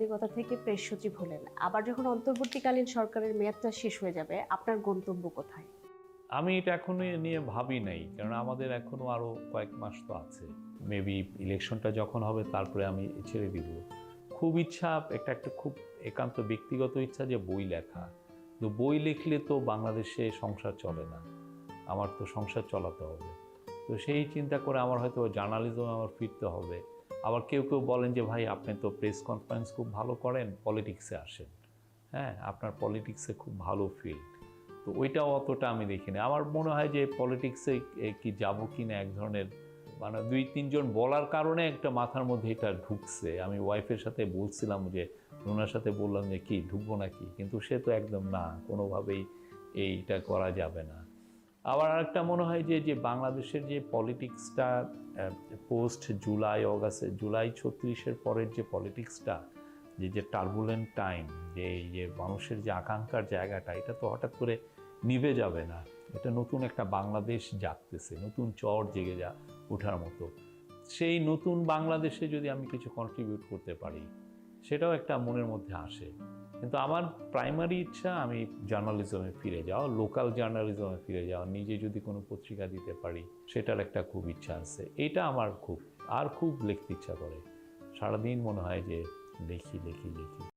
কথা থেকে প্রেস সচিব হলেন, আবার যখন অন্তর্বর্তীকালীন সরকারের মেয়াদটা শেষ হয়ে যাবে, আপনার গন্তব্য কোথায়? আমি এটা এখনো নিয়ে ভাবি নাই, কারণ আমাদের এখনো আরো কয়েক মাস তো আছে। মেবি ইলেকশনটা যখন হবে তারপরে আমি ছেড়ে দিব। খুব ইচ্ছা, একটা একটা খুব একান্ত ব্যক্তিগত ইচ্ছা যে বই লেখা। তো বই লিখলে তো বাংলাদেশে সংসার চলে না, আমার তো সংসার চালাতে হবে। তো সেই চিন্তা করে আমার হয়তো জার্নালিজমে আমার ফিরতে হবে। আবার কেউ কেউ বলেন যে ভাই আপনি তো প্রেস কনফারেন্স খুব ভালো করেন, পলিটিক্সে আসেন। হ্যাঁ, আপনার পলিটিক্সে খুব ভালো ফিল্ড। তো ওইটাও অতটা আমি দেখিনি। আমার মনে হয় যে পলিটিক্সে কি যাবো কি না, এক ধরনের মানে দুই তিনজন বলার কারণে একটা মাথার মধ্যে এটা ঢুকছে। আমি ওয়াইফের সাথে বলছিলাম, যে রুনার সাথে বললাম যে কি ঢুকবো নাকি, কিন্তু সে তো একদম না, কোনোভাবেই এইটা করা যাবে না। আবার আরেকটা মনে হয় যে যে বাংলাদেশের যে পলিটিক্সটা পোস্ট জুলাই অগাস্টে, জুলাই 36-এর পরের যে পলিটিক্সটা, যে যে টার্বুলেন্ট টাইম, যে এই যে মানুষের যে আকাঙ্ক্ষার জায়গাটা, এটা তো হঠাৎ করে নিভে যাবে না। এটা নতুন একটা বাংলাদেশ জাগতেছে, নতুন চর জেগে ওঠার মতো। সেই নতুন বাংলাদেশে যদি আমি কিছু কন্ট্রিবিউট করতে পারি, সেটাও একটা মনের মধ্যে আসে। কিন্তু আমার প্রাইমারি ইচ্ছা আমি জার্নালিজমে ফিরে যাওয়া, লোকাল জার্নালিজমে ফিরে যাওয়া, নিজে যদি কোনো পত্রিকা দিতে পারি সেটার একটা খুব ইচ্ছা আছে। এটা আমার খুব লিখতে ইচ্ছা করে। সারাদিন মনে হয় যে লিখি লিখি লিখি।